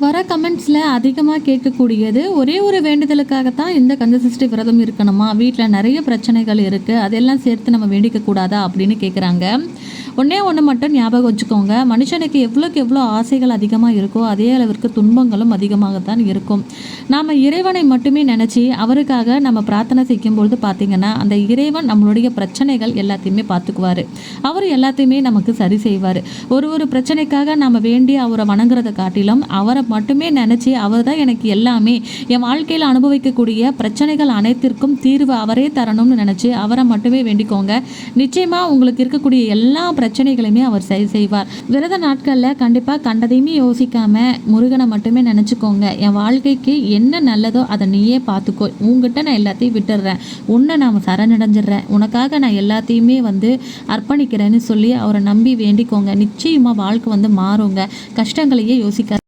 வர கமெண்ட்ஸில் அதிகமாக கேட்கக்கூடியது ஒரே ஒரு வேண்டுதலுக்காகத்தான் இந்த கந்தசஷ்டி விரதம் இருக்கணுமா, வீட்டில் நிறைய பிரச்சனைகள் இருக்குது, அதெல்லாம் சேர்த்து நம்ம வேண்டிக்க கூடாதா அப்படின்னு கேட்குறாங்க. ஒன்றே ஒன்று மட்டும் ஞாபகம் வச்சுக்கோங்க, மனுஷனுக்கு எவ்வளோக்கு எவ்வளோ ஆசைகள் அதிகமாக இருக்கோ அதே அளவிற்கு துன்பங்களும் அதிகமாகத்தான் இருக்கும். நாம் இறைவனை மட்டுமே நினச்சி அவருக்காக நம்ம பிரார்த்தனை செய்யும்பொழுது பார்த்திங்கன்னா அந்த இறைவன் நம்மளுடைய பிரச்சனைகள் எல்லாத்தையுமே பார்த்துக்குவார். அவர் எல்லாத்தையுமே நமக்கு சரி செய்வார். ஒரு பிரச்சனைக்காக நம்ம வேண்டி அவரை வணங்குறதை காட்டிலும் அவரை மட்டுமே நினச்சி அவர் தான் எனக்கு எல்லாமே, என் வாழ்க்கையில் அனுபவிக்கக்கூடிய பிரச்சனைகள் அனைத்திற்கும் தீர்வு அவரே தரணும்னு நினச்சி அவரை மட்டுமே வேண்டிக்கோங்க. நிச்சயமாக உங்களுக்கு இருக்கக்கூடிய எல்லா பிரச்சனைகளையுமே அவர் சரி செய்வார். விரத நாட்களில் கண்டிப்பாக கண்டதையுமே யோசிக்காமல் முருகனை மட்டுமே நினச்சிக்கோங்க. என் வாழ்க்கைக்கு என்ன நல்லதோ அதை நீயே பார்த்துக்கோ, உங்ககிட்ட நான் எல்லாத்தையும் விட்டுடுறேன், உன்னை நான் சரணடைஞ்சிடுறேன், உனக்காக நான் எல்லாத்தையுமே அர்ப்பணிக்கிறேன்னு சொல்லி அவரை நம்பி வேண்டிக்கோங்க. நிச்சயமாக வாழ்க்கை மாறுங்க. கஷ்டங்களையே யோசிக்க